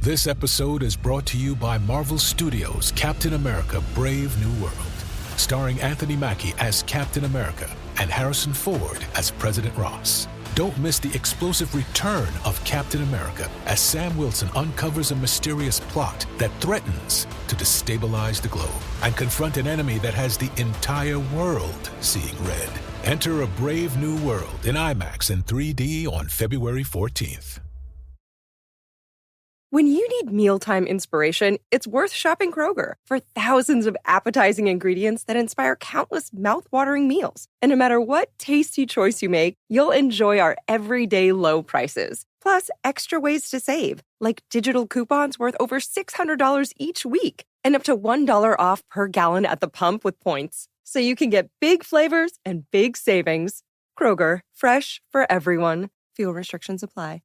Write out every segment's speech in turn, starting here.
This episode is brought to you by Marvel Studios' Captain America: Brave New World, starring Anthony Mackie as Captain America and Harrison Ford as President Ross. Don't miss the explosive return of Captain America as Sam Wilson uncovers a mysterious plot that threatens to destabilize the globe and confront an enemy that has the entire world seeing red. Enter A Brave New World in IMAX and 3D on February 14th. When you need mealtime inspiration, it's worth shopping Kroger for thousands of appetizing ingredients that inspire countless mouth-watering meals. And no matter what tasty choice you make, you'll enjoy our everyday low prices. Plus, extra ways to save, like digital coupons worth over $600 each week and up to $1 off per gallon at the pump with points. So you can get big flavors and big savings. Kroger, fresh for everyone. Fuel restrictions apply.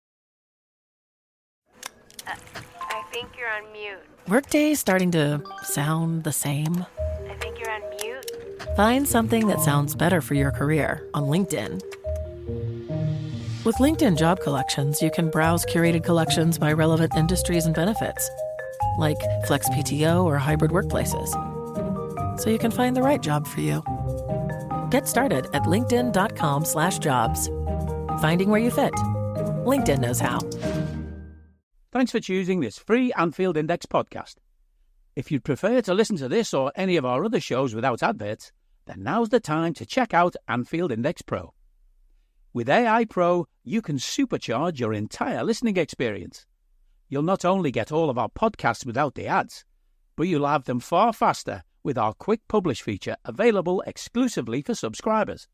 I think you're on mute. Workday starting to sound the same? I think you're on mute. Find something that sounds better for your career on LinkedIn. With LinkedIn Job Collections, you can browse curated collections by relevant industries and benefits, like flex PTO or hybrid workplaces, so you can find the right job for you. Get started at linkedin.com/jobs. Finding where you fit. LinkedIn knows how. Thanks for choosing this free Anfield Index podcast. If you'd prefer to listen to this or any of our other shows without adverts, then now's the time to check out Anfield Index Pro. With AI Pro, you can supercharge your entire listening experience. You'll not only get all of our podcasts without the ads, but you'll have them far faster with our Quick Publish feature available exclusively for subscribers.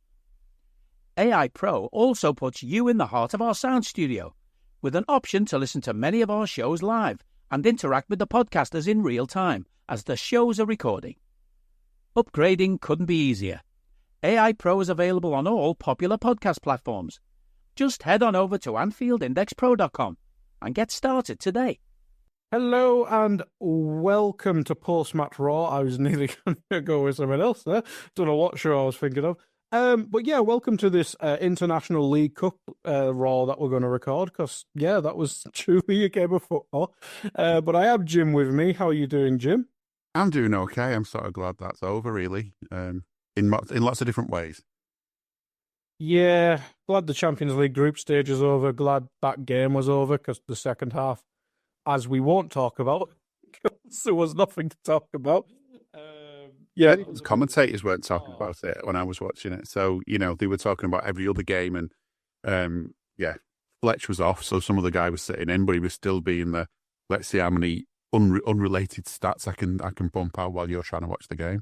AI Pro also puts you in the heart of our sound studio, with an option to listen to many of our shows live and interact with the podcasters in real time as the shows are recording. Upgrading couldn't be easier. AI Pro is available on all popular podcast platforms. Just head on over to AnfieldIndexPro.com and get started today. Hello and welcome to Post-Match Raw. I was nearly going to go with something else there. Don't know what show I was thinking of. But yeah, welcome to this International League Cup Raw that we're going to record, because, yeah, that was truly a game of football. But I have Jim with me. How are you doing, Jim? I'm doing okay. I'm sort of glad that's over, really, in lots of different ways. Yeah, glad the Champions League group stage is over. Glad that game was over, because the second half, as we won't talk about, there was nothing to talk about. Yeah, commentators weren't talking about it when I was watching it. So, they were talking about every other game, and Fletch was off, so some of the guy was sitting in, but he was still being the, let's see how many unrelated stats I can bump out while you're trying to watch the game.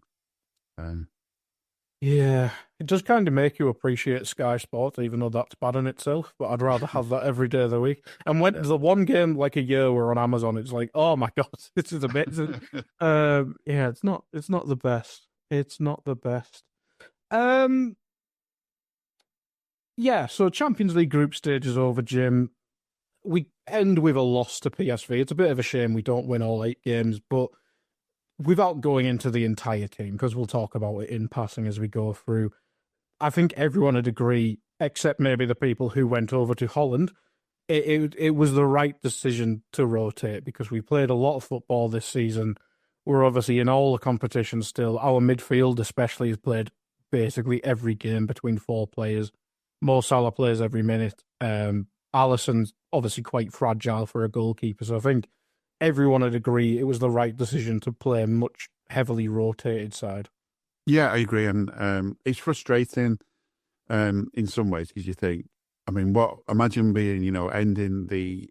Yeah, it does kind of make you appreciate Sky Sports, even though that's bad in itself, but I'd rather have that every day of the week. And when there's the one game like a year we're on Amazon, it's like, oh my God, this is amazing. Yeah, it's not the best. It's not the best. Yeah, so Champions League group stage is over, Jim. We end with a loss to PSV. It's a bit of a shame we don't win all 8 games, but without going into the entire team, because we'll talk about it in passing as we go through, I think everyone would agree, except maybe the people who went over to Holland, it was the right decision to rotate, because we played a lot of football this season. We're obviously in all the competitions still. Our midfield especially has played basically every game between 4 players. Mo Salah plays every minute. Alisson's obviously quite fragile for a goalkeeper, so I think everyone would agree it was the right decision to play a much heavily rotated side. Yeah, I agree. And it's frustrating in some ways, because you think, imagine being, ending the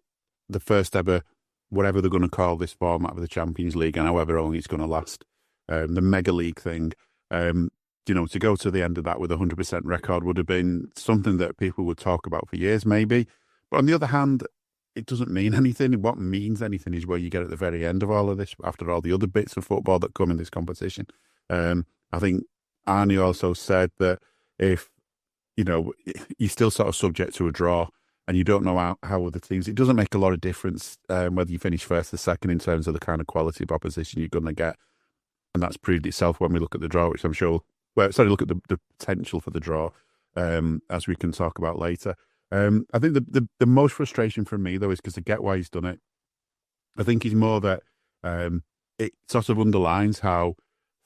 first ever, whatever they're going to call this format of the Champions League, and however long it's going to last, the Mega League thing, to go to the end of that with a 100% record would have been something that people would talk about for years, maybe. But on the other hand, it doesn't mean anything. What means anything is where you get at the very end of all of this, after all the other bits of football that come in this competition. I think Arnie also said that if, you're still sort of subject to a draw and you don't know how other teams, it doesn't make a lot of difference whether you finish first or second in terms of the kind of quality of opposition you're going to get. And that's proved itself when we look at the draw, which I'm sure, look at the potential for the draw, as we can talk about later. I think the most frustration for me, though, is because I get why he's done it. I think it's more that it sort of underlines how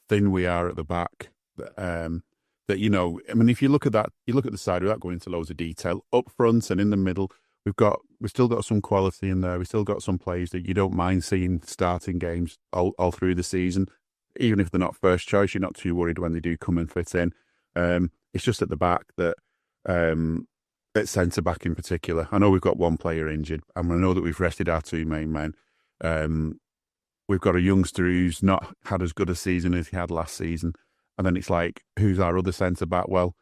thin we are at the back. That, you know, I mean, if you look at that, you look at the side without going into loads of detail, up front and in the middle, we've still got some quality in there. We've still got some players that you don't mind seeing starting games all through the season. Even if they're not first choice, you're not too worried when they do come and fit in. It's just at the back that, at centre back in particular, I know we've got one player injured, and I know that we've rested our two main men. We've got a youngster who's not had as good a season as he had last season. And then it's like, who's our other centre back? Well,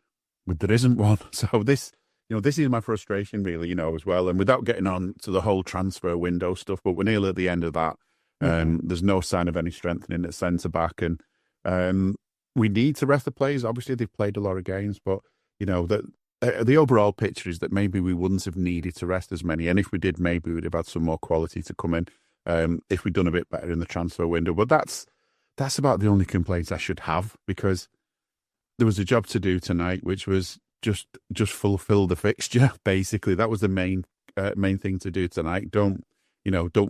there isn't one. So this is my frustration really, as well. And without getting on to the whole transfer window stuff, but we're nearly at the end of that. There's no sign of any strengthening at centre back, and we need to rest the players. Obviously, they've played a lot of games, but the overall picture is that maybe we wouldn't have needed to rest as many, and if we did, maybe we'd have had some more quality to come in if we'd done a bit better in the transfer window. But that's about the only complaints I should have, because there was a job to do tonight, which was just fulfill the fixture. Basically, that was the main thing to do tonight. Don't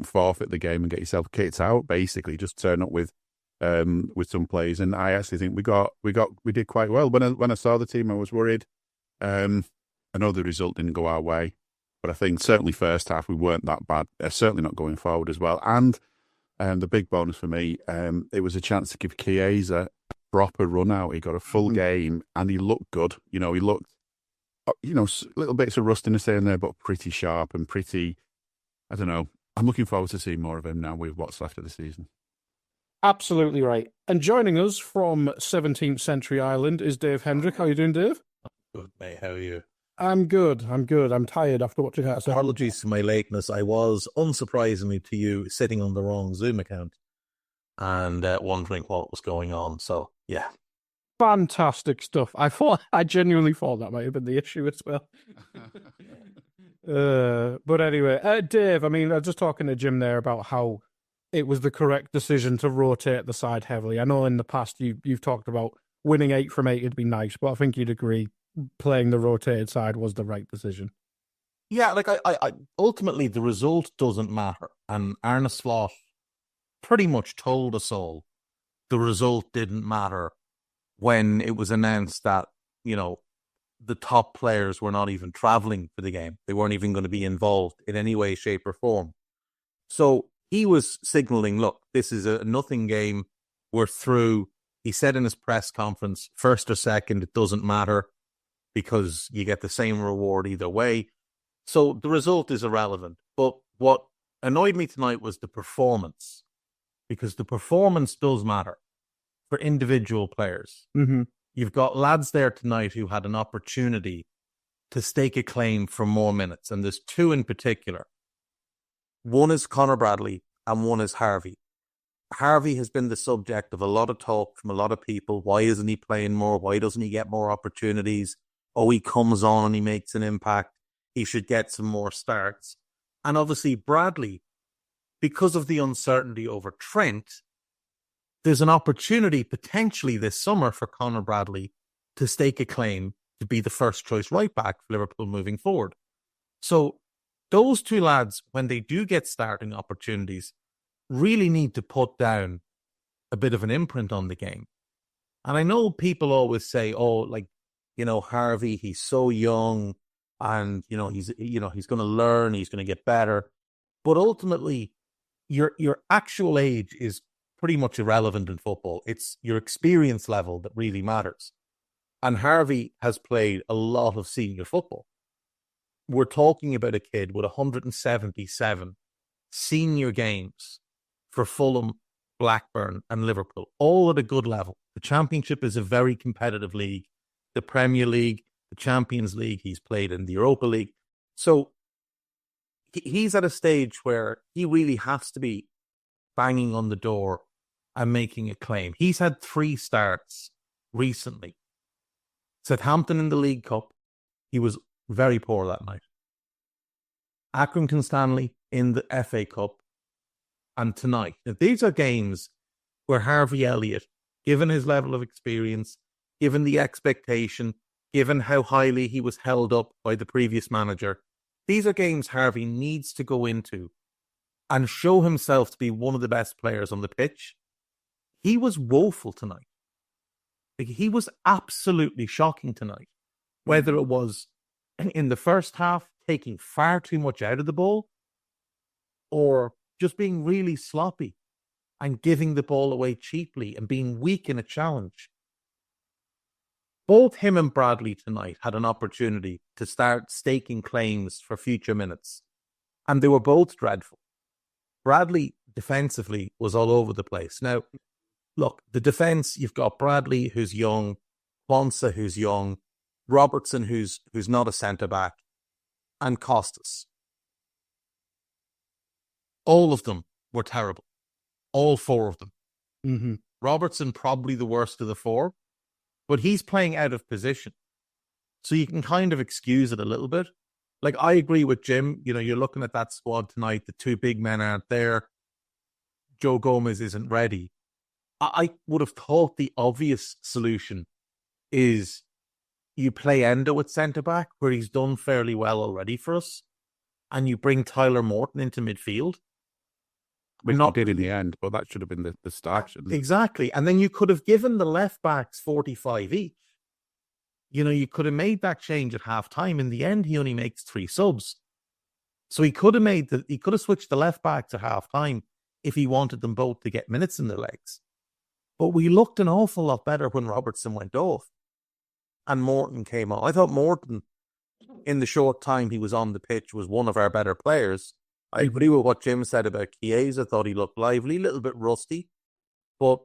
forfeit the game and get yourself kicked out. Basically, just turn up with some players. And I actually think we did quite well. When I saw the team, I was worried. I know the result didn't go our way, but I think certainly first half we weren't that bad. Certainly not going forward as well. And the big bonus for me, it was a chance to give Chiesa a proper run out. He got a full game and he looked good. He looked, little bits of rustiness in there, but pretty sharp and pretty, I don't know. I'm looking forward to seeing more of him now with what's left of the season. Absolutely right. And joining us from 17th Century Ireland is Dave Hendrick. How are you doing, Dave? Good, mate. How are you? I'm good. I'm tired after watching that. Apologies for my lateness. I was, unsurprisingly to you, sitting on the wrong Zoom account and wondering what was going on. So, yeah. Fantastic stuff. I genuinely thought that might have been the issue as well. But anyway, Dave, I was just talking to Jim there about how it was the correct decision to rotate the side heavily. I know in the past you've talked about winning 8 from 8 would be nice, but I think you'd agree playing the rotated side was the right decision. Yeah, I ultimately the result doesn't matter. And Arne Slot pretty much told us all the result didn't matter when it was announced that, the top players were not even traveling for the game. They weren't even going to be involved in any way, shape or form. So he was signaling, look, this is a nothing game. We're through. He said in his press conference, first or second, it doesn't matter because you get the same reward either way. So the result is irrelevant. But what annoyed me tonight was the performance, because the performance does matter for individual players. Mm-hmm. You've got lads there tonight who had an opportunity to stake a claim for more minutes. And there's 2 in particular. One is Conor Bradley and one is Harvey. Harvey has been the subject of a lot of talk from a lot of people. Why isn't he playing more? Why doesn't he get more opportunities? Oh, he comes on and he makes an impact. He should get some more starts. And obviously Bradley, because of the uncertainty over Trent, there's an opportunity potentially this summer for Conor Bradley to stake a claim to be the first choice right back for Liverpool moving forward. So those 2 lads, when they do get starting opportunities, really need to put down a bit of an imprint on the game. And I know people always say, Harvey, he's so young and, he's going to learn, he's going to get better. But ultimately, your actual age is pretty much irrelevant in football. It's your experience level that really matters. And Harvey has played a lot of senior football. We're talking about a kid with 177 senior games for Fulham, Blackburn and Liverpool, all at a good level. The Championship is a very competitive league. The Premier League, the Champions League, he's played in the Europa League. So he's at a stage where he really has to be banging on the door and making a claim. He's had 3 starts recently. Southampton in the League Cup, he was very poor that night. Accrington Stanley in the FA Cup, and tonight. Now, these are games where Harvey Elliott, given his level of experience, given the expectation, given how highly he was held up by the previous manager, these are games Harvey needs to go into and show himself to be one of the best players on the pitch. He was woeful tonight. Like, he was absolutely shocking tonight. Whether it was in the first half, taking far too much out of the ball, or just being really sloppy and giving the ball away cheaply and being weak in a challenge. Both him and Bradley tonight had an opportunity to start staking claims for future minutes, and they were both dreadful. Bradley defensively was all over the place. Now, look, the defense, you've got Bradley, who's young, Quansah, who's young, Robertson, who's not a centre-back, and Costas. All of them were terrible. All four of them. Mm-hmm. Robertson probably the worst of the four, but he's playing out of position. So you can kind of excuse it a little bit. Like, I agree with Jim. You know, you're looking at that squad tonight. The two big men aren't there. Joe Gomez isn't ready. I would have thought the obvious solution is you play Endo at centre-back, where he's done fairly well already for us, and you bring Tyler Morton into midfield. Which not did in the end, but that should have been the start, shouldn't it? Exactly. And then you could have given the left-backs 45 each. You know, you could have made that change at half-time. In the end, he only makes 3 subs. So he could have switched the left-back to half-time if he wanted them both to get minutes in their legs. But we looked an awful lot better when Robertson went off and Morton came on. I thought Morton, in the short time he was on the pitch, was one of our better players. I agree with what Jim said about Chiesa. I thought he looked lively, a little bit rusty, but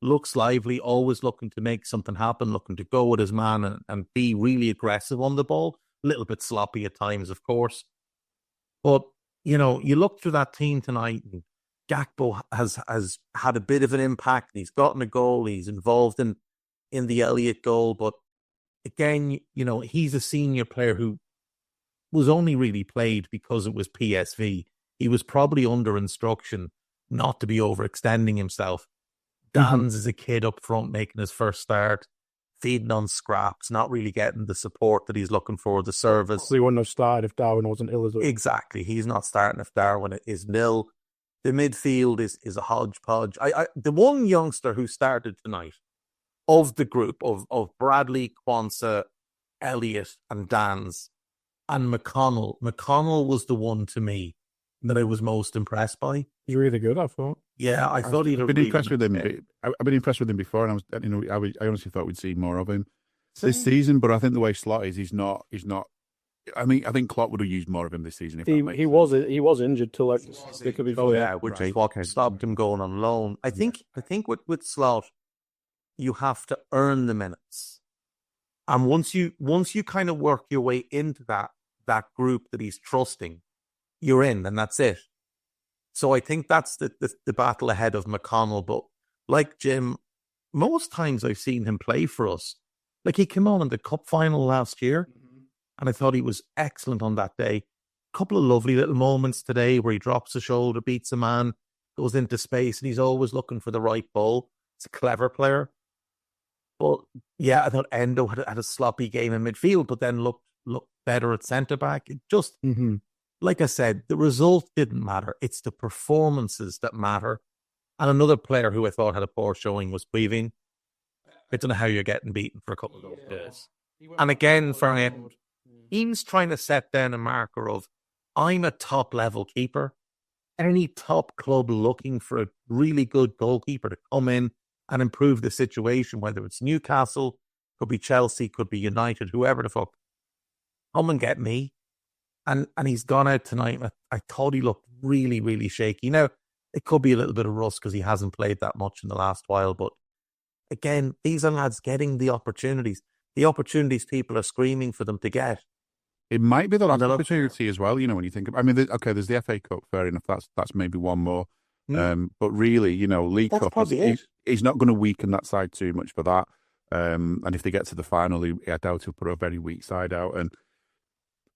looks lively, always looking to make something happen, looking to go with his man and be really aggressive on the ball. A little bit sloppy at times, of course. But, you know, you look through that team tonight and Gakpo has had a bit of an impact. He's gotten a goal. He's involved in the Elliott goal. But again, you know, he's a senior player who was only really played because it was PSV. He was probably under instruction not to be overextending himself. Dans is a kid up front making his first start, feeding on scraps, not really getting the support that he's looking for, the service. So he wouldn't have started if Darwin wasn't ill as well. Exactly. He's not starting if Darwin is nil. The midfield is a hodgepodge. The one youngster who started tonight of the group of Bradley, Quansah, Elliott and Dans and McConnell was the one to me that I was most impressed by. He's really good, I thought. Yeah, I thought he'd I've been impressed with him. I've been impressed with him before, and I honestly thought we'd see more of him this season. But I think the way Slot is, he's not. I mean, I think Klopp would have used more of him this season. If he was injured till like they could be. Oh yeah, which stopped him going on loan. I think with Slot, you have to earn the minutes, and once you kind of work your way into that group that he's trusting, you're in, and that's it. So I think that's the battle ahead of McConnell. But like Jim, most times I've seen him play for us. Like, he came on in the cup final last year, and I thought he was excellent on that day. A couple of lovely little moments today where he drops a shoulder, beats a man, goes into space, and he's always looking for the right ball. He's a clever player. But yeah, I thought Endo had a sloppy game in midfield, but then looked better at centre-back. It just... Like I said, the result didn't matter. It's the performances that matter. And another player who I thought had a poor showing was Weaving. I don't know how you're getting beaten for a couple of those days. And again, for him, he's trying to set down a marker of, I'm a top-level keeper. Any top club looking for a really good goalkeeper to come in and improve the situation, whether it's Newcastle, could be Chelsea, could be United, whoever the fuck, come and get me. And he's gone out tonight. I thought he looked really, really shaky. Now, it could be a little bit of rust because he hasn't played that much in the last while. But again, these are lads getting the opportunities people are screaming for them to get. It might be the last opportunity as well, you know, when you think of... I mean, there's the FA Cup, fair enough. That's maybe one more. But really, you know, League Cup, he's not going to weaken that side too much for that. And if they get to the final, I doubt he'll put a very weak side out. And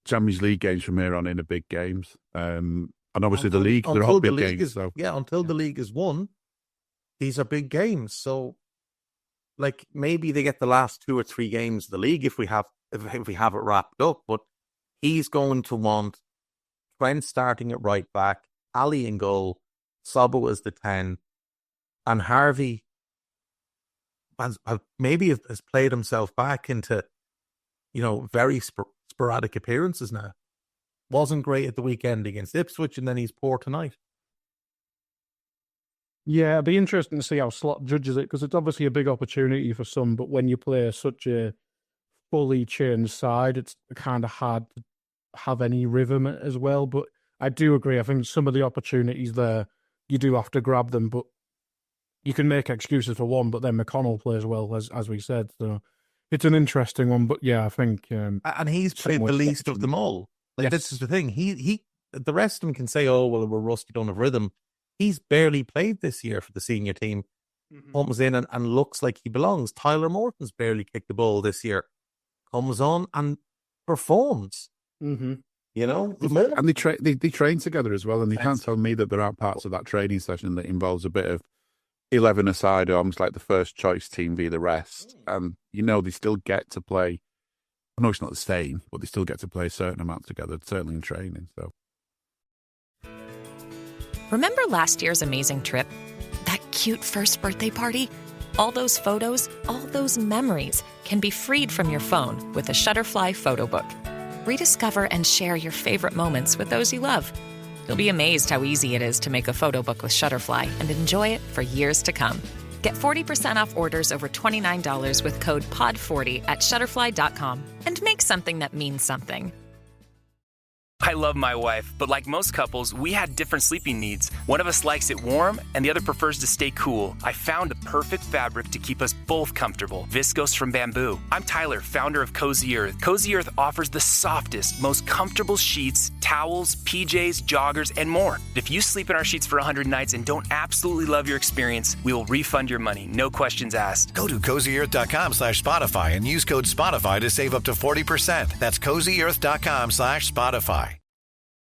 Champions League games from here on in are big games. And obviously the league, they're all big games. Until the league is won, these are big games. So, like, maybe they get the last 2 or 3 games of the league if we have it wrapped up. But he's going to want Trent starting at right back, Ali in goal, Saba was the 10, and Harvey has played himself back into, very sporadic appearances now. Wasn't great at the weekend against Ipswich, and then he's poor tonight. Yeah, it'd be interesting to see how Slot judges it, because it's obviously a big opportunity for some, but when you play such a fully changed side, it's kind of hard to have any rhythm as well. But I do agree. I think some of the opportunities there, you do have to grab them, but you can make excuses for one, but then McConnell plays well, as we said. So it's an interesting one, but yeah, I think... and he's played the least of them all. Like, This is the thing. He the rest of them can say, oh, well, we're rusty, don't have rhythm. He's barely played this year for the senior team. Comes in and looks like he belongs. Tyler Morton's barely kicked the ball this year. Comes on and performs. Mm-hmm. And they train together as well, and you can't tell me that there aren't parts of that training session that involves a bit of 11 aside, almost like the first choice team via the rest. And, they still get to play. I know it's not the same, but they still get to play a certain amount together, certainly in training. So, Remember last year's amazing trip? That cute first birthday party? All those photos, all those memories can be freed from your phone with a Shutterfly photo book. Rediscover and share your favorite moments with those you love. You'll be amazed how easy it is to make a photo book with Shutterfly and enjoy it for years to come. Get 40% off orders over $29 with code POD40 at Shutterfly.com and make something that means something. I love my wife, but like most couples, we had different sleeping needs. One of us likes it warm, and the other prefers to stay cool. I found the perfect fabric to keep us both comfortable. Viscose from Bamboo. I'm Tyler, founder of Cozy Earth. Cozy Earth offers the softest, most comfortable sheets, towels, PJs, joggers, and more. If you sleep in our sheets for 100 nights and don't absolutely love your experience, we will refund your money, no questions asked. Go to CozyEarth.com/Spotify and use code Spotify to save up to 40%. That's CozyEarth.com/Spotify.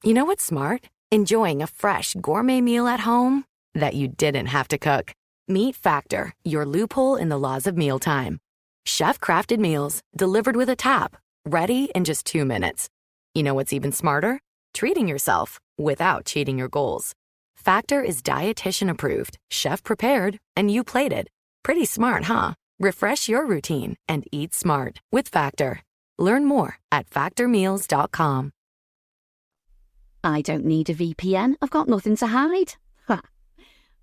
You know what's smart? Enjoying a fresh gourmet meal at home that you didn't have to cook. Meet Factor, your loophole in the laws of mealtime. Chef-crafted meals delivered with a tap, ready in just 2 minutes. You know what's even smarter? Treating yourself without cheating your goals. Factor is dietitian approved, chef prepared, and you plated. Pretty smart, huh? Refresh your routine and eat smart with Factor. Learn more at factormeals.com. I don't need a VPN. I've got nothing to hide. Ha.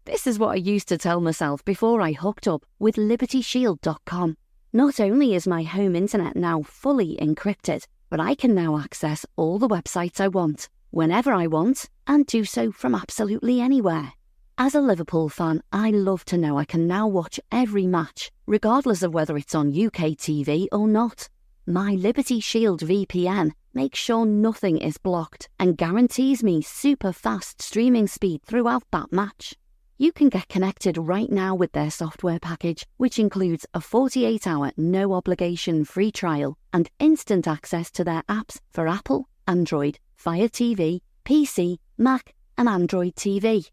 This is what I used to tell myself before I hooked up with LibertyShield.com. Not only is my home internet now fully encrypted, but I can now access all the websites I want, whenever I want, and do so from absolutely anywhere. As a Liverpool fan, I love to know I can now watch every match, regardless of whether it's on UK TV or not. My Liberty Shield VPN makes sure nothing is blocked and guarantees me super fast streaming speed throughout that match. You can get connected right now with their software package, which includes a 48-hour no-obligation free trial and instant access to their apps for Apple, Android, Fire TV, PC, Mac and Android TV.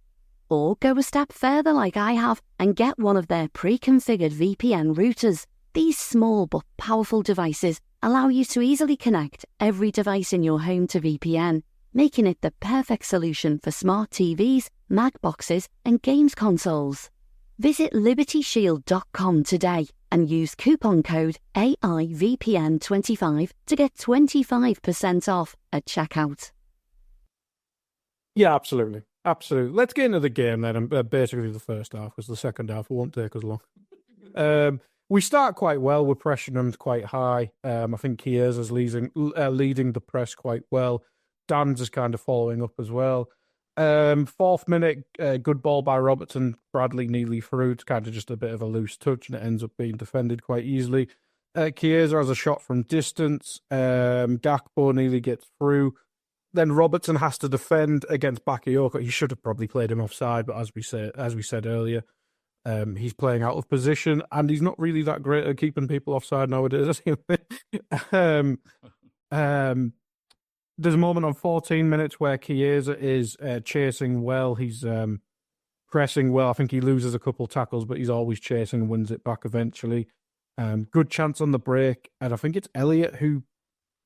Or go a step further like I have and get one of their pre-configured VPN routers. These small but powerful devices allow you to easily connect every device in your home to VPN, making it the perfect solution for smart TVs, Mac boxes, and games consoles. Visit LibertyShield.com today and use coupon code AIVPN25 to get 25% off at checkout. Yeah, absolutely. Absolutely. Let's get into the game then, and basically the first half, because the second half won't take as long. We start quite well. We're pressuring them quite high. I think Chiesa's leading the press quite well. Dan's is kind of following up as well. 4th minute, good ball by Robertson. Bradley nearly through. It's kind of just a bit of a loose touch, and it ends up being defended quite easily. Chiesa has a shot from distance. Gakpo nearly gets through. Then Robertson has to defend against Bakayoko. He should have probably played him offside, but as we said earlier, he's playing out of position, and he's not really that great at keeping people offside nowadays. There's a moment on 14 minutes where Chiesa is chasing well. He's pressing well. I think he loses a couple tackles, but he's always chasing and wins it back eventually. Good chance on the break, and I think it's Elliott who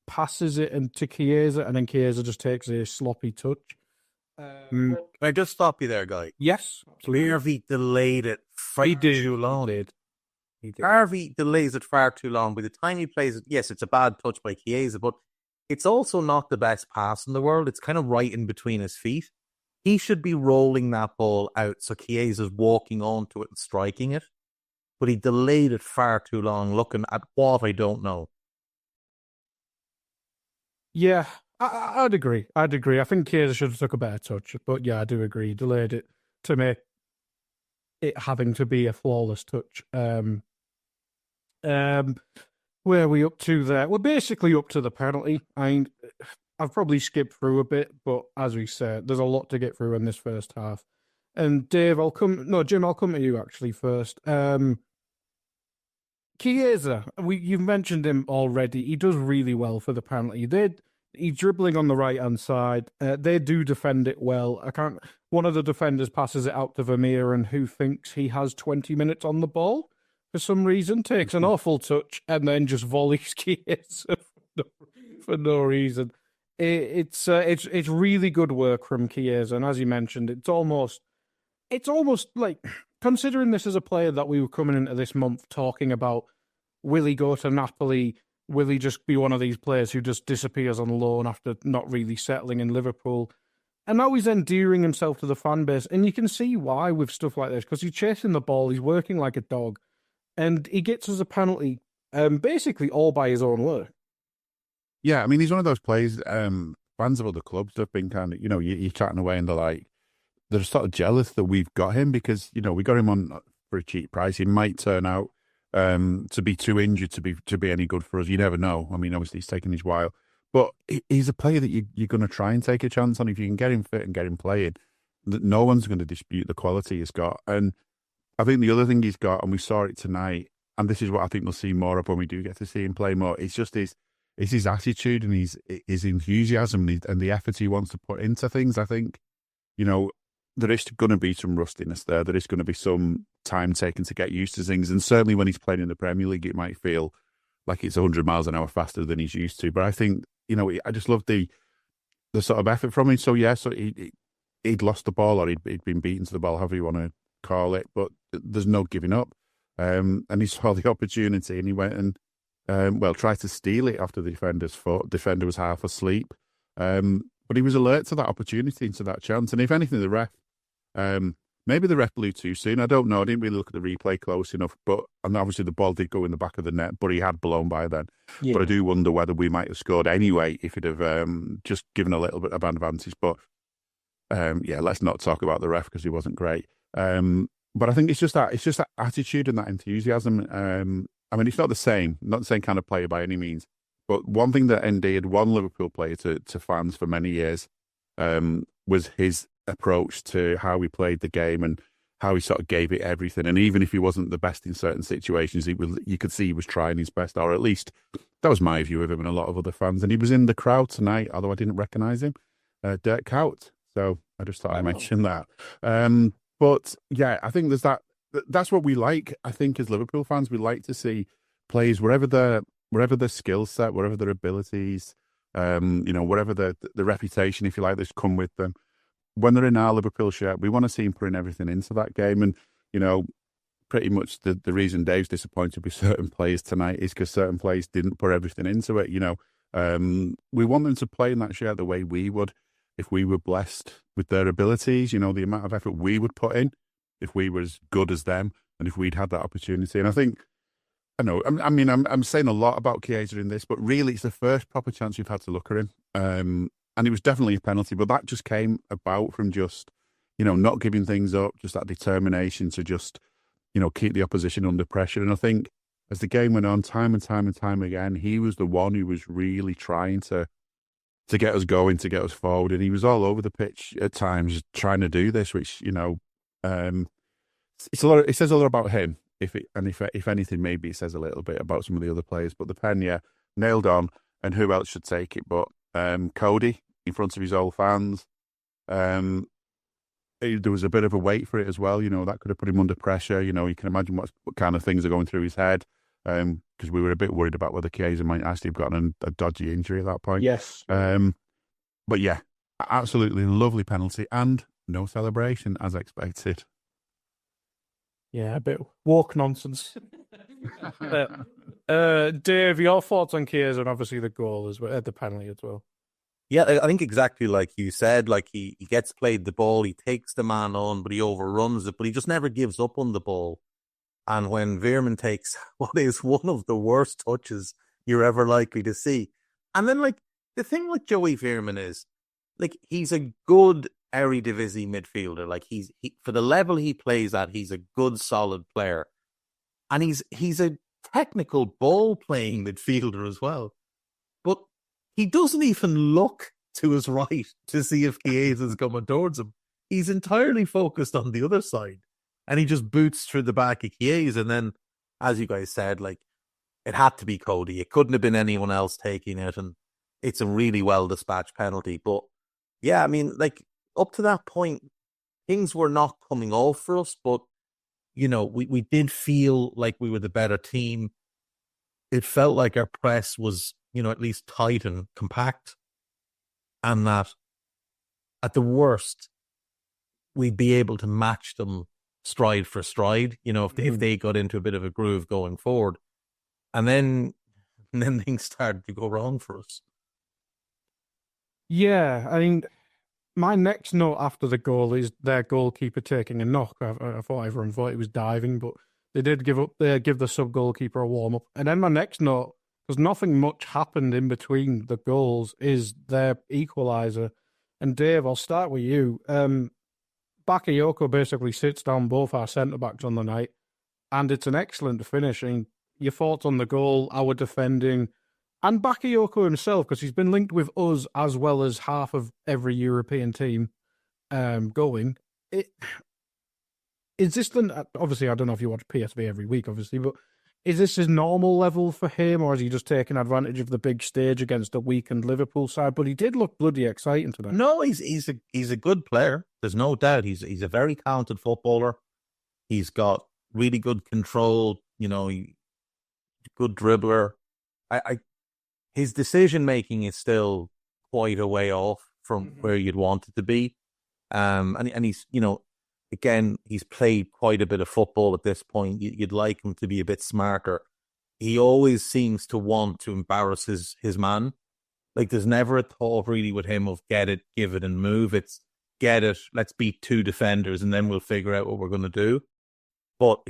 passes it into Chiesa, and then Chiesa just takes a sloppy touch. Can I just stop you there, Guy? Yes, Harvey delayed it far too long. He did. Harvey delays it far too long. By the time he plays it, yes, it's a bad touch by Chiesa, but it's also not the best pass in the world. It's kind of right in between his feet. He should be rolling that ball out so Chiesa's walking onto it and striking it. But he delayed it far too long, looking at what I don't know. Yeah, I'd agree. I think Chiesa should have took a better touch. But yeah, I do agree. He delayed it to make it having to be a flawless touch. Where are we up to there? We're basically up to the penalty. I've probably skipped through a bit, but as we said, there's a lot to get through in this first half. And Dave, Jim, I'll come to you actually first. Chiesa, you've mentioned him already. He does really well for the penalty. He's dribbling on the right-hand side. They do defend it well. One of the defenders passes it out to Vermeer, and who thinks he has 20 minutes on the ball for some reason, takes an awful touch, and then just volleys Chiesa for no reason. It's really good work from Chiesa, and as you mentioned, it's almost like, considering this as a player that we were coming into this month talking about, will he go to Napoli? Will he just be one of these players who just disappears on loan after not really settling in Liverpool? And now he's endearing himself to the fan base, and you can see why with stuff like this, because he's chasing the ball, he's working like a dog, and he gets us a penalty basically all by his own work. Yeah, I mean, he's one of those players, fans of other clubs have been kind of, you're chatting away and they're sort of jealous that we've got him because, we got him on for a cheap price. He might turn out to be too injured to be any good for us. You never know. I mean, obviously he's taking his while, but he's a player that you're going to try and take a chance on. If you can get him fit and get him playing, that no one's going to dispute the quality he's got. And I think the other thing he's got, and we saw it tonight, and this is what I think we'll see more of when we do get to see him play more, it's just his attitude and his enthusiasm and the effort he wants to put into things. I think, there is going to be some rustiness there. There is going to be some time taken to get used to things. And certainly when he's playing in the Premier League, it might feel like it's 100 miles an hour faster than he's used to. But I think, I just love the sort of effort from him. So, yeah, so he'd lost the ball or he'd been beaten to the ball, however you want to call it. But there's no giving up. And he saw the opportunity and he went and, tried to steal it after the defender's foot. The defender was half asleep. But he was alert to that opportunity and to that chance. And if anything, the ref, maybe the ref blew too soon. I don't know. I didn't really look at the replay close enough. And obviously the ball did go in the back of the net, but he had blown by then. Yeah. But I do wonder whether we might have scored anyway if he'd have just given a little bit of advantage. But let's not talk about the ref because he wasn't great. But I think it's just that attitude and that enthusiasm. I mean, it's not the same kind of player by any means. But one thing that endeared one Liverpool player to fans for many years was his approach to how he played the game and how he sort of gave it everything. And even if he wasn't the best in certain situations, you could see he was trying his best, or at least that was my view of him and a lot of other fans. And he was in the crowd tonight, although I didn't recognise him, Dirk Kuyt. So I just thought I'd mention that. But yeah, I think that's what we like. I think as Liverpool fans, we like to see players wherever their skill set, wherever their abilities, whatever the reputation, if you like, that's come with them. When they're in our Liverpool shirt, we want to see him putting everything into that game. And, pretty much the reason Dave's disappointed with certain players tonight is because certain players didn't put everything into it. We want them to play in that shirt the way we would if we were blessed with their abilities, the amount of effort we would put in if we were as good as them and if we'd had that opportunity. And I think, I'm saying a lot about Chiesa in this, but really it's the first proper chance we've had to look at him. And it was definitely a penalty, but that just came about from just, not giving things up, just that determination to just, keep the opposition under pressure. And I think as the game went on, time and time again, he was the one who was really trying to get us going, to get us forward. And he was all over the pitch at times trying to do this, which, it's a lot. It says a lot about him. If anything, maybe it says a little bit about some of the other players. But the pen, nailed on. And who else should take it but Cody in front of his old fans? There was a bit of a wait for it as well. That could have put him under pressure. You can imagine what kind of things are going through his head. Because we were a bit worried about whether Chiesa might actually have gotten a dodgy injury at that point. Yes. But yeah, Absolutely lovely penalty and no celebration as expected. Yeah, a bit woke nonsense. Dave, your thoughts on Chiesa and obviously the goal as well, the penalty as well. Yeah, I think exactly like you said, like he gets played the ball, he takes the man on, but he overruns it, but he just never gives up on the ball. And when Veerman takes what is one of the worst touches you're ever likely to see. And then, like, the thing with Joey Veerman is, like, he's a good Eredivisie midfielder. Like, he for the level he plays at, he's a good, solid player. And he's a technical ball-playing midfielder as well. But he doesn't even look to his right to see if Chiesa's coming towards him. He's entirely focused on the other side. And he just boots through the back of Chiesa. And then, as you guys said, like, it had to be Cody. It couldn't have been anyone else taking it. And it's a really well-dispatched penalty. But, yeah, I mean, like, up to that point, things were not coming off for us. But, you know, we did feel like we were the better team. It felt like our press was, you know, at least tight and compact. And that, at the worst, we'd be able to match them stride for stride, you know, if they got into a bit of a groove going forward. And then things started to go wrong for us. Yeah, I mean, my next note after the goal is their goalkeeper taking a knock. I thought everyone thought he was diving, but they did give the sub-goalkeeper a warm-up. And then my next note, because nothing much happened in between the goals, is their equaliser. And Dave, I'll start with you. Bakayoko basically sits down both our centre-backs on the night, and it's an excellent finish. And your thoughts on the goal, our defending, and Bakayoko himself, because he's been linked with us as well as half of every European team going. Is this obviously, I don't know if you watch PSV every week, obviously, but is this his normal level for him, or is he just taking advantage of the big stage against a weakened Liverpool side? But he did look bloody exciting today. No, he's a good player. There's no doubt. He's a very talented footballer. He's got really good control. You know, good dribbler. His decision making is still quite a way off from where you'd want it to be. And he's, you know, again, he's played quite a bit of football at this point. You'd like him to be a bit smarter. He always seems to want to embarrass his man. Like, there's never a thought really with him of get it, give it, and move. It's get it, let's beat two defenders, and then we'll figure out what we're going to do. But,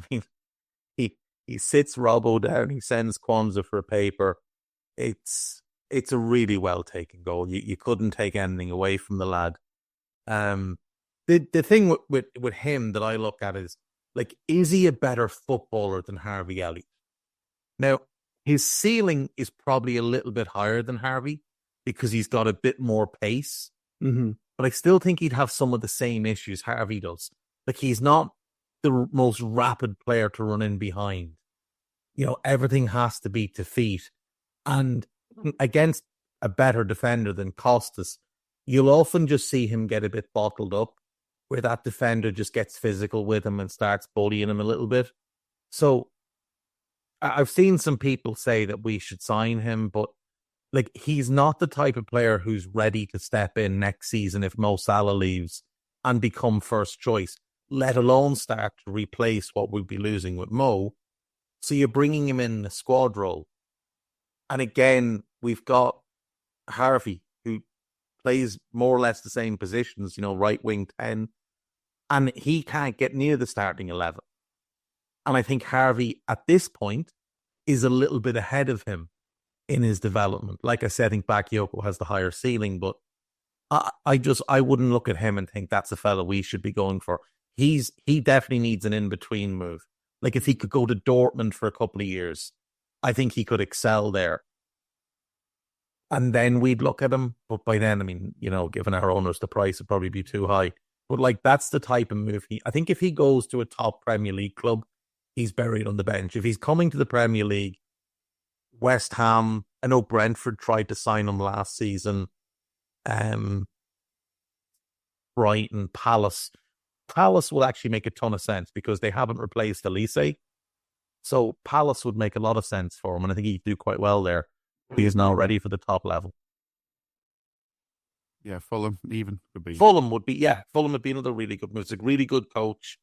he sits Robbo down, he sends Kwanzaa for a paper. It's a really well-taken goal. You couldn't take anything away from the lad. The thing with him that I look at is, like, is he a better footballer than Harvey Elliott? Now, his ceiling is probably a little bit higher than Harvey because he's got a bit more pace. Mm-hmm. But I still think he'd have some of the same issues Harvey does. Like, he's not the most rapid player to run in behind. You know, everything has to be to feet. And against a better defender than Costas, you'll often just see him get a bit bottled up, where that defender just gets physical with him and starts bullying him a little bit. So I've seen some people say that we should sign him, but, like, he's not the type of player who's ready to step in next season if Mo Salah leaves and become first choice, let alone start to replace what we'd be losing with Mo. So you're bringing him in the squad role. And again, we've got Harvey, who plays more or less the same positions, you know, right wing 10, and he can't get near the starting 11. And I think Harvey, at this point, is a little bit ahead of him in his development. Like I said, I think Bakayoko has the higher ceiling, but I wouldn't look at him and think that's a fella we should be going for. He definitely needs an in-between move. Like, if he could go to Dortmund for a couple of years, I think he could excel there. And then we'd look at him. But by then, I mean, you know, given our owners, the price would probably be too high. But, like, that's the type of move. I think if he goes to a top Premier League club, he's buried on the bench. If he's coming to the Premier League, West Ham, I know Brentford tried to sign him last season. Brighton, Palace. Palace will actually make a ton of sense because they haven't replaced Elise. So Palace would make a lot of sense for him, and I think he'd do quite well there. He is now ready for the top level. Yeah, Fulham even would be. Fulham would be another really good move. It's a really good coach,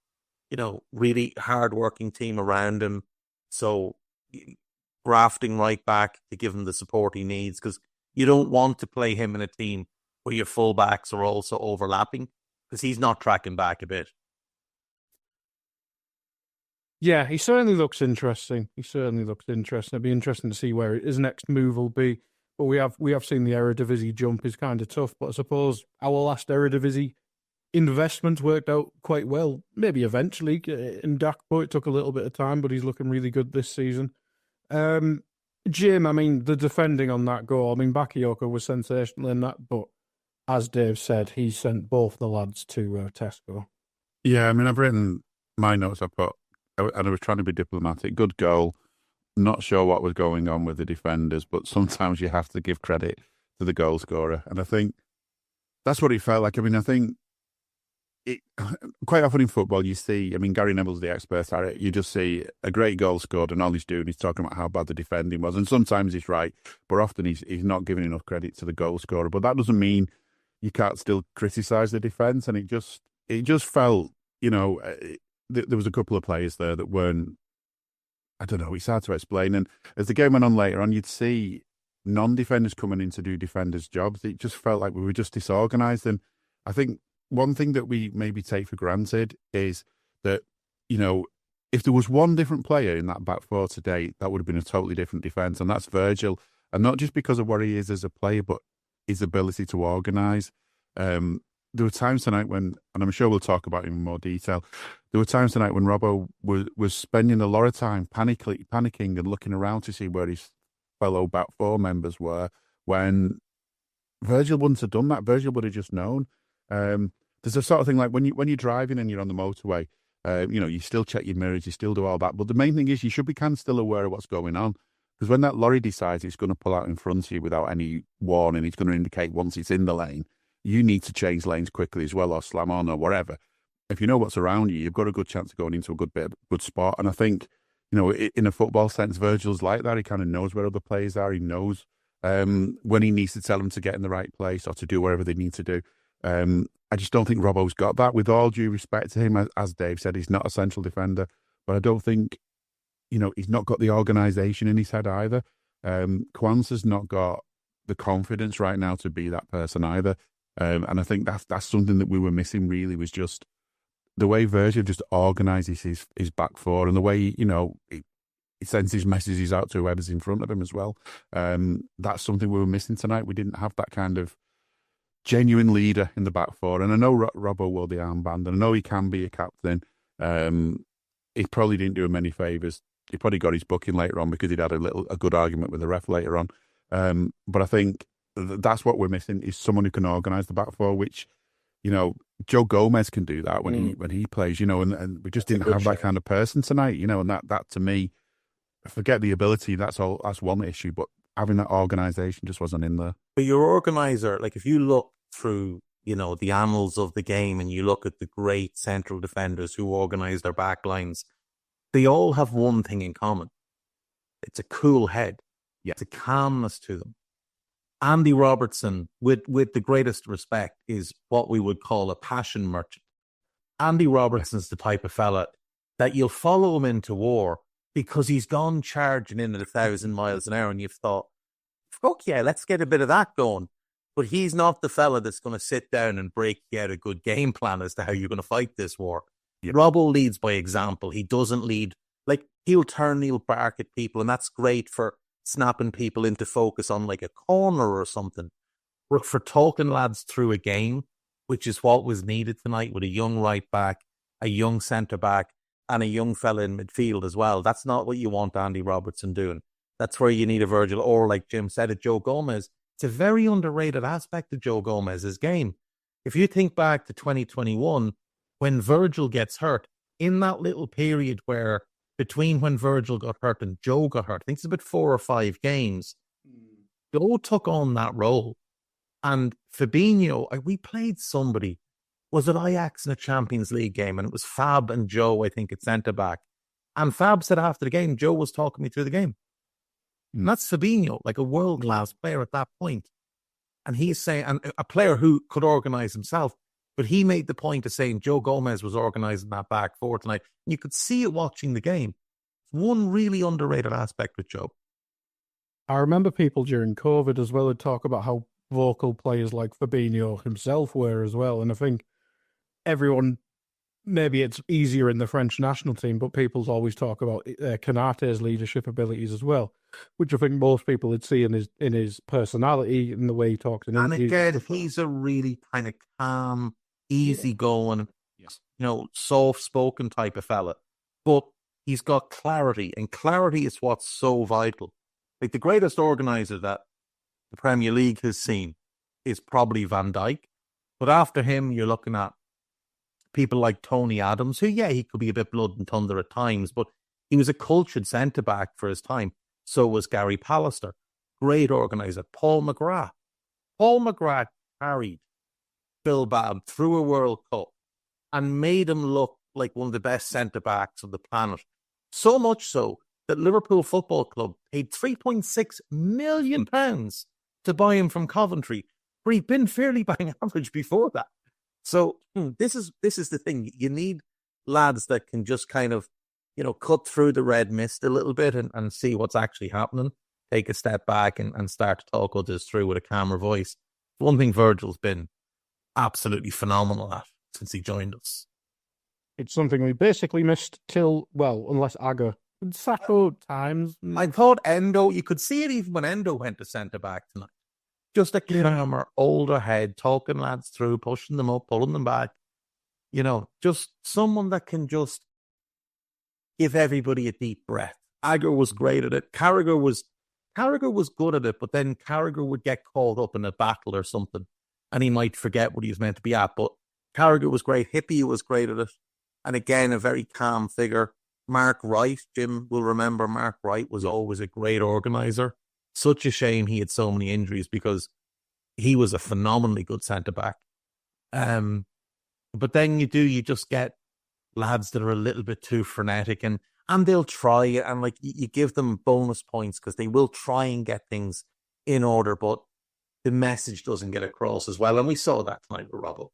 really hard-working team around him. So grafting right back to give him the support he needs, because you don't want to play him in a team where your fullbacks are also overlapping, because he's not tracking back a bit. Yeah, he certainly looks interesting. It'd be interesting to see where his next move will be. But we have seen the Eredivisie jump is kind of tough. But I suppose our last Eredivisie investment worked out quite well. Maybe eventually in Gakpo, it took a little bit of time, but he's looking really good this season. Jim, I mean, the defending on that goal, I mean, Bakayoko was sensational in that, but as Dave said, he sent both the lads to Tesco. Yeah, I mean, I've written my notes. And I was trying to be diplomatic. Good goal. Not sure what was going on with the defenders, but sometimes you have to give credit to the goal scorer. And I think that's what it felt like. I mean, I think quite often in football you see, I mean, Gary Neville's the expert at it, you just see a great goal scored and all he's doing is talking about how bad the defending was. And sometimes he's right, but often he's not giving enough credit to the goal scorer. But that doesn't mean you can't still criticise the defence. And it just felt, there was a couple of players there that weren't, I don't know, it's hard to explain. And as the game went on later on, you'd see non-defenders coming in to do defenders' jobs. It just felt like we were just disorganised. And I think one thing that we maybe take for granted is that, if there was one different player in that back four today, that would have been a totally different defence. And that's Virgil. And not just because of what he is as a player, but his ability to organise. There were times tonight when, and I'm sure we'll talk about it in more detail, there were times tonight when Robbo was spending a lot of time panicking and looking around to see where his fellow back four members were, when Virgil wouldn't have done that. Virgil would have just known. There's a sort of thing like when you're driving and you're on the motorway, you still check your mirrors, you still do all that. But the main thing is you should be kind of still aware of what's going on. Because when that lorry decides it's going to pull out in front of you without any warning, it's going to indicate once it's in the lane, you need to change lanes quickly as well, or slam on or whatever. If you know what's around you, you've got a good chance of going into a good spot. And I think, in a football sense, Virgil's like that. He kind of knows where other players are. He knows when he needs to tell them to get in the right place or to do whatever they need to do. I just don't think Robbo's got that. With all due respect to him, as Dave said, he's not a central defender. But I don't think, he's not got the organisation in his head either. Kwanzaa's not got the confidence right now to be that person either. And I think that's something that we were missing, really, was just the way Virgil just organises his back four, and the way, he sends his messages out to whoever's in front of him as well. That's something we were missing tonight. We didn't have that kind of genuine leader in the back four. And I know Robbo wore the armband, and I know he can be a captain. He probably didn't do him many favours. He probably got his booking later on because he'd had a good argument with the ref later on. But I think that's what we're missing, is someone who can organise the back four, which, Joe Gomez can do that when he plays, and we just didn't have that kind of person tonight, and that to me, forget the ability, that's one issue, but having that organisation just wasn't in there. But your organiser, like if you look through, the annals of the game and you look at the great central defenders who organise their back lines, they all have one thing in common. It's a cool head. Yeah. It's a calmness to them. Andy Robertson, with the greatest respect, is what we would call a passion merchant. Andy Robertson's the type of fella that you'll follow him into war because he's gone charging in at 1,000 miles an hour and you've thought, fuck yeah, let's get a bit of that going. But he's not the fella that's going to sit down and break you out a good game plan as to how you're going to fight this war. Yep. Robbo leads by example. He doesn't lead, like he'll bark at people, and that's great for snapping people into focus on like a corner or something. But for talking lads through a game, which is what was needed tonight with a young right back, a young centre back, and a young fella in midfield as well. That's not what you want Andy Robertson doing. That's where you need a Virgil, or like Jim said, a Joe Gomez. It's a very underrated aspect of Joe Gomez's game. If you think back to 2021, when Virgil gets hurt, in that little period where between when Virgil got hurt and Joe got hurt, I think it's about 4 or 5 games, Joe took on that role. And Fabinho, we played somebody, was it Ajax in a Champions League game? And it was Fab and Joe, I think, at centre-back. And Fab said after the game, Joe was talking me through the game. And that's Fabinho, like a world-class player at that point. And he's saying, and a player who could organise himself, but he made the point of saying Joe Gomez was organising that back four tonight. You could see it watching the game. One really underrated aspect with Joe. I remember people during COVID as well would talk about how vocal players like Fabinho himself were as well. And I think everyone, maybe it's easier in the French national team, but people always talk about Konaté's leadership abilities as well, which I think most people would see in his personality and the way he talks. And again, he's a really kind of calm, easygoing, soft-spoken type of fella. But he's got clarity, and clarity is what's so vital. Like, the greatest organizer that the Premier League has seen is probably Van Dijk. But after him, you're looking at people like Tony Adams, who, he could be a bit blood and thunder at times, but he was a cultured centre-back for his time. So was Gary Pallister. Great organizer. Paul McGrath. Paul McGrath carried Phil Babb through a World Cup and made him look like one of the best centre-backs on the planet. So much so that Liverpool Football Club paid £3.6 million to buy him from Coventry, where he'd been fairly bang average before that. So this is the thing. You need lads that can just kind of, cut through the red mist a little bit and see what's actually happening, take a step back and start to talk others through with a calmer voice. One thing Virgil's been absolutely phenomenal at since he joined us. It's something we basically missed till, unless Aga. Sacco times. I thought Endo, you could see it even when Endo went to centre-back tonight. Just a calmer, older head, talking lads through, pushing them up, pulling them back. Just someone that can just give everybody a deep breath. Aga was great at it. Carragher was good at it, but then Carragher would get caught up in a battle or something, and he might forget what he was meant to be at. But Carragher was great. Hippie was great at it. And again, a very calm figure. Mark Wright, Jim will remember Mark Wright was always a great organiser. Such a shame he had so many injuries because he was a phenomenally good centre-back. But then you just get lads that are a little bit too frenetic and they'll try and you give them bonus points because they will try and get things in order, but the message doesn't get across as well. And we saw that tonight with Robbo.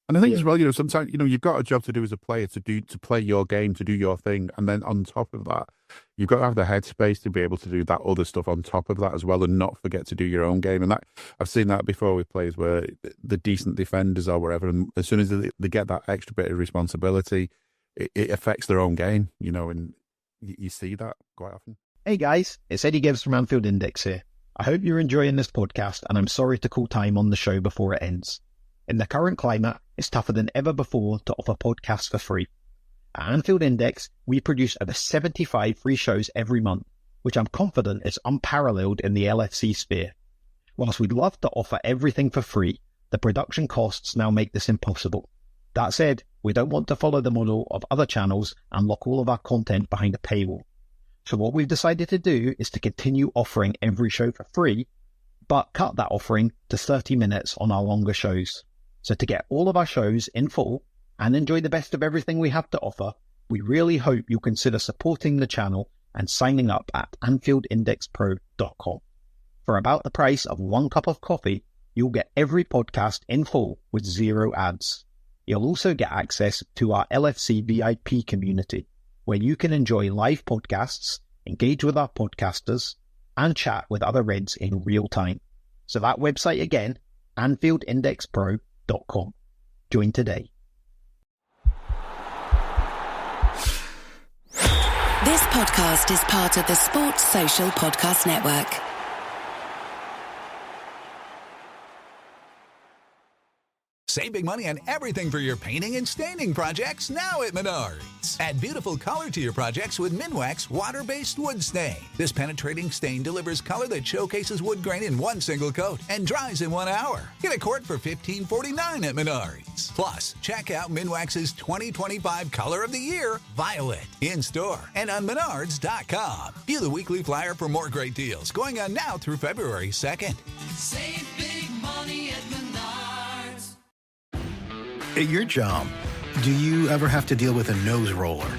And I think as well, sometimes, you've got a job to do as a player to play your game, to do your thing. And then on top of that, you've got to have the headspace to be able to do that other stuff on top of that as well and not forget to do your own game. And that I've seen that before with players where the decent defenders or whatever, and as soon as they get that extra bit of responsibility, it affects their own game, and you see that quite often. Hey guys, it's Eddie Gibbs from Anfield Index here. I hope you're enjoying this podcast, and I'm sorry to call time on the show before it ends. In the current climate, it's tougher than ever before to offer podcasts for free. At Anfield Index, we produce over 75 free shows every month, which I'm confident is unparalleled in the LFC sphere. Whilst we'd love to offer everything for free, the production costs now make this impossible. That said, we don't want to follow the model of other channels and lock all of our content behind a paywall. So what we've decided to do is to continue offering every show for free, but cut that offering to 30 minutes on our longer shows. So to get all of our shows in full and enjoy the best of everything we have to offer, we really hope you'll consider supporting the channel and signing up at AnfieldIndexPro.com. For about the price of one cup of coffee, you'll get every podcast in full with 0 ads. You'll also get access to our LFC VIP community, where you can enjoy live podcasts, engage with our podcasters, and chat with other Reds in real time. So that website again, AnfieldIndexPro.com. Join today. This podcast is part of the Sports Social Podcast Network. Save big money on everything for your painting and staining projects now at Menards. Add beautiful color to your projects with Minwax water-based wood stain. This penetrating stain delivers color that showcases wood grain in one single coat and dries in 1 hour. Get a quart for $15.49 at Menards. Plus, check out Minwax's 2025 Color of the Year, Violet, in-store and on Menards.com. View the weekly flyer for more great deals going on now through February 2nd. Save big money at Menards. At your job, do you ever have to deal with a nose roller?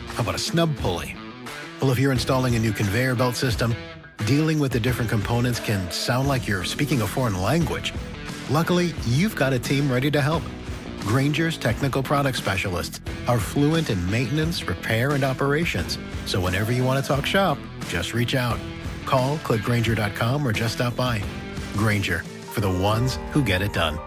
How about a snub pulley? Well, if you're installing a new conveyor belt system, Dealing with the different components can sound like you're speaking a foreign language. Luckily, you've got a team ready to help. Grainger's technical product specialists are fluent in maintenance, repair, and operations. So whenever you want to talk shop, just reach out. Call, click Grainger.com, or just stop by. Grainger, for the ones who get it done.